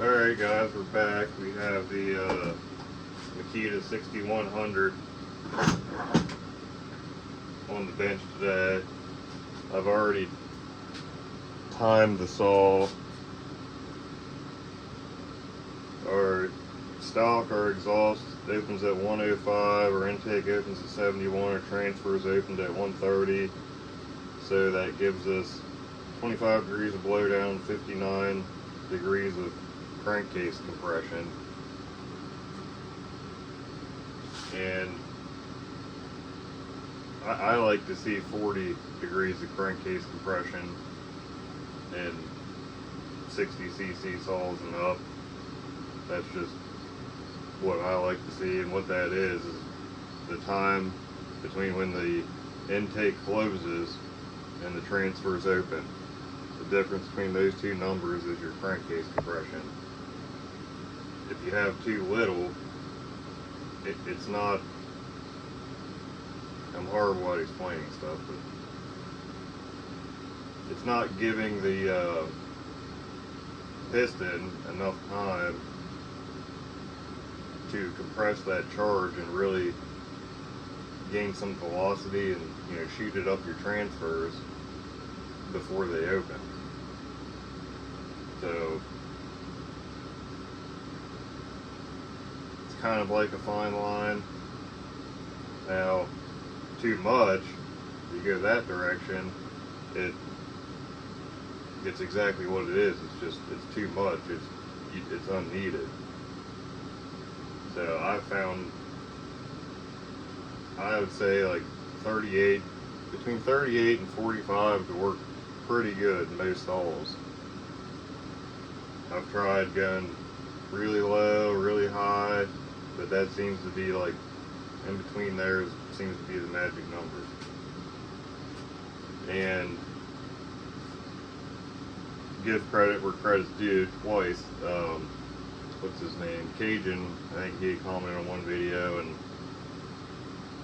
Alright guys, we're back. We have the Makita 6100 on the bench today. I've already timed the saw. Our stock, our exhaust opens at 105, our intake opens at 71, our transfers opened at 130. So that gives us 25 degrees of blowdown, 59 degrees of crankcase compression. And I like to see 40 degrees of crankcase compression in 60 cc saws and up. That's just what I like to see, and what that is the time between when the intake closes and the transfers open. The difference between those two numbers is your crankcase compression. If you have too little, it's not, I'm horrible at explaining stuff, but it's not giving the piston enough time to compress that charge and really gain some velocity and, you know, shoot it up your transfers before they open. So it's kind of like a fine line. Now, too much, you go that direction, it's exactly what it is. It's too much. It's unneeded. So I found, I would say like 38, between 38 and 45 to work pretty good in most saws. I've tried going really low, really high, but that seems to be like, in between there seems to be the magic number. And give credit where credit's due twice. What's his name? Cajun, I think he commented on one video, and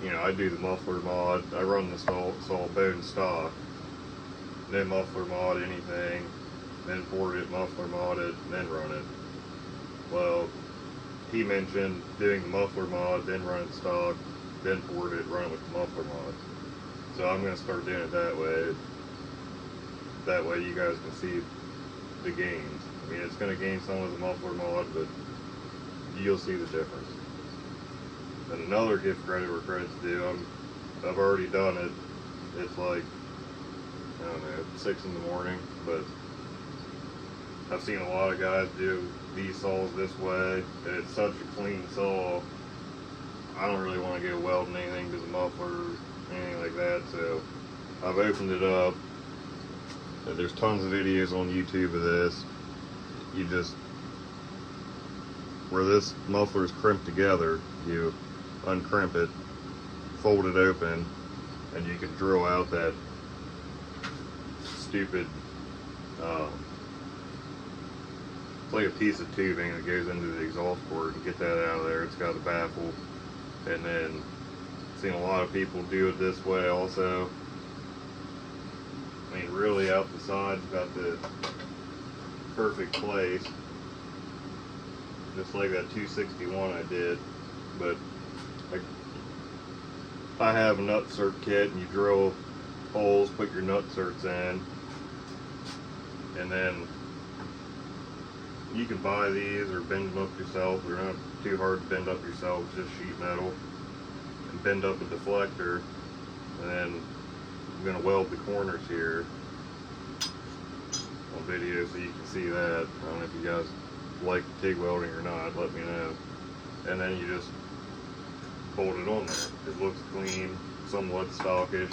you know, I do the muffler mod. I run the saw bone stock, then muffler mod anything, then port it, muffler mod it, then run it. Well, he mentioned doing the muffler mod, then run it stock, then port it, run it with the muffler mod. So I'm going to start doing it that way. That way you guys can see the gains. I mean, it's going to gain some with the muffler mod, but you'll see the difference. And another give credit where credit's due, I've already done it. It's like, I don't know, 6 in the morning, but I've seen a lot of guys do these saws this way, and it's such a clean saw. I don't really want to go welding anything to the muffler or anything like that, so I've opened it up. There's tons of videos on YouTube of this. You just, where this muffler is crimped together, you uncrimp it, fold it open, and you can drill out that stupid, it's like a piece of tubing that goes into the exhaust port, and get that out of there. It's got a baffle, and then I've seen a lot of people do it this way also. I mean, really out the side's got the perfect place, just like that 261 I did. But I have a nut cert kit, and you drill holes, put your nut certs in, and then you can buy these or bend them up yourself. They're not too hard to bend up yourself, it's just sheet metal. And bend up a deflector, and then I'm going to weld the corners here on video so you can see that. I don't know if you guys like TIG welding or not, let me know. And then you just bolt it on there. It looks clean, somewhat stockish.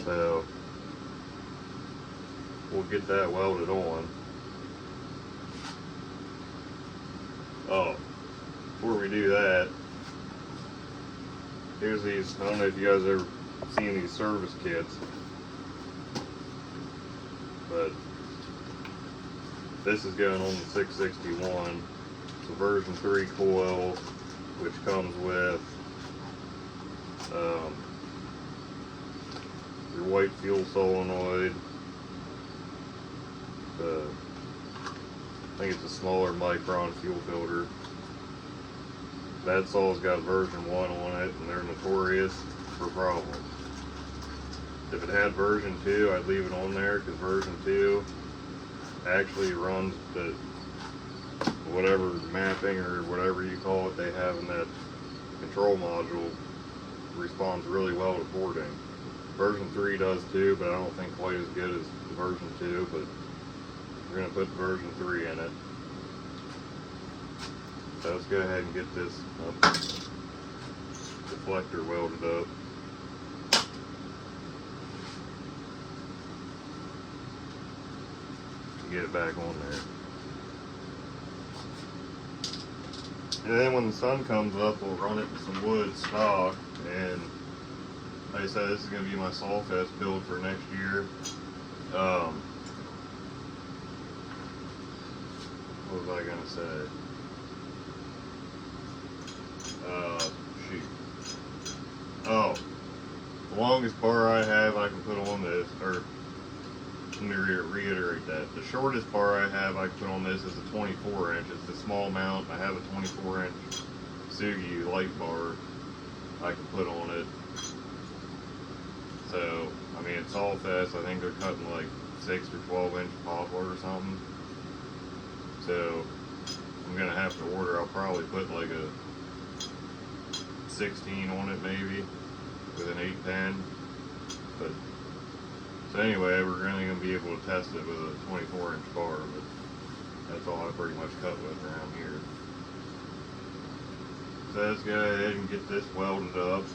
So we'll get that welded on. Oh, before we do that, here's these, I don't know if you guys ever seen these service kits, but this is going on the 661. It's a version 3 coil, which comes with your white fuel solenoid, I think it's a smaller micron fuel filter. That saw's got version 1 on it, and they're notorious for problems. If it had version 2, I'd leave it on there, because version 2 actually runs the whatever mapping or whatever you call it they have in that control module, responds really well to porting. Version 3 does too, but I don't think quite as good as the version 2, but we're going to put version 3 in it. So let's go ahead and get this deflector welded up. Get it back on there. And then when the sun comes up, we'll run it with some wood stock. And like I said, this is going to be my Sawfest build for next year. What was I going to say? Shoot. Oh, the longest bar I have I can put on this, or let me reiterate that. The shortest bar I have I can put on this is a 24 inch. It's a small mount. I have a 24 inch Sugi light bar I can put on it. So, I mean, it's all fast. I think they're cutting like 6 or 12 inch poplar or something. So, I'm going to have to order. I'll probably put like a 16 on it maybe with an 810. But so anyway, we're really going to be able to test it with a 24 inch bar, but that's all I pretty much cut with around here. So let's go ahead and get this welded up.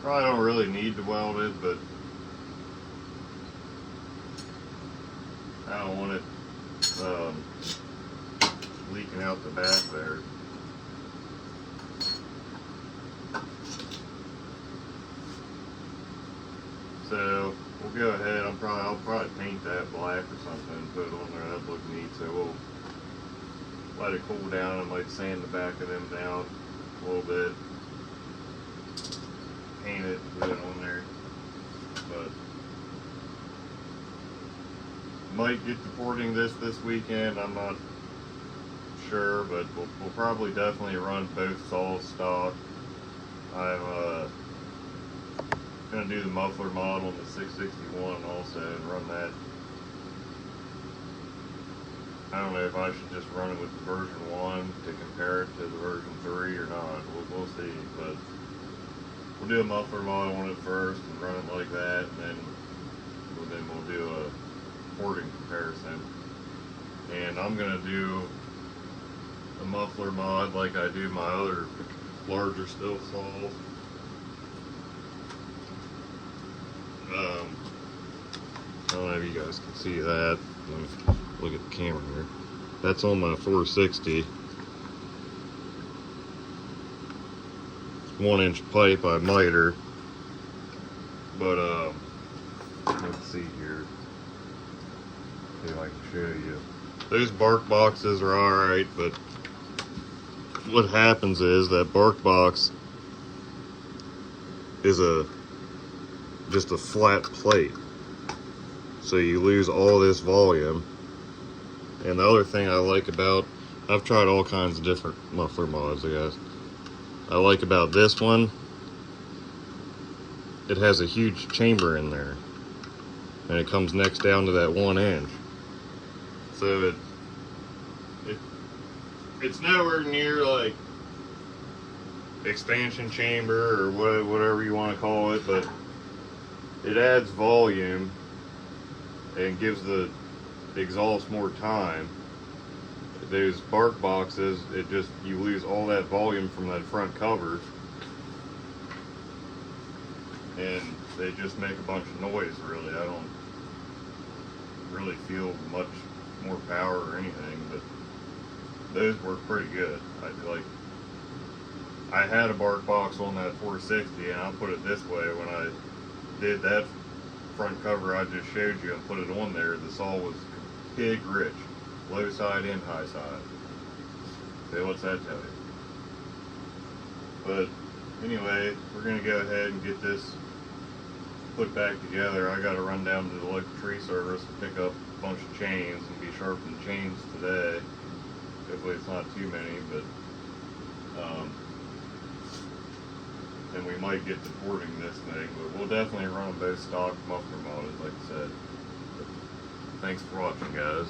Probably don't really need to weld it, but I don't want it leaking out the back there. So we'll go ahead. I'll probably paint that black or something and put it on there. That'd look neat. So we'll let it cool down. I might sand the back of them down a little bit. Paint it, put it on there, but might get to porting this weekend. I'm not sure, but we'll probably definitely run both saws stock. I'm gonna do the muffler model in the 661 also and run that. I don't know if I should just run it with the version 1 to compare it to the version 3 or not. We'll see, but we'll do a muffler model on it first and run it like that, and then we'll do a porting comparison. And I'm gonna do a muffler mod like I do my other larger still saws. I don't know if you guys can see that. Let me look at the camera here. That's on my 460. 1 inch pipe I miter, but let's see here, see if I can show you. Those bark boxes are alright, but what happens is that bark box is just a flat plate, so you lose all this volume. And the other thing I like about, I've tried all kinds of different muffler mods, I guess. I like about this one, it has a huge chamber in there, and it comes next down to that 1 inch. So it's nowhere near like expansion chamber or whatever you want to call it, but it adds volume and gives the exhausts more time. Those bark boxes, you lose all that volume from that front cover, and they just make a bunch of noise. Really, I don't really feel much more power or anything, but those work pretty good. I had a bark box on that 460, and I'll put it this way: when I did that front cover I just showed you and put it on there, the saw was pig rich, low side and high side. So what's that tell you? But anyway, we're gonna go ahead and get this put back together. I gotta run down to the local tree service and pick up a bunch of chains and be sharpening chains today. Hopefully it's not too many, but and we might get to porting this thing, but we'll definitely run both stock muffler modded, like I said. But thanks for watching, guys.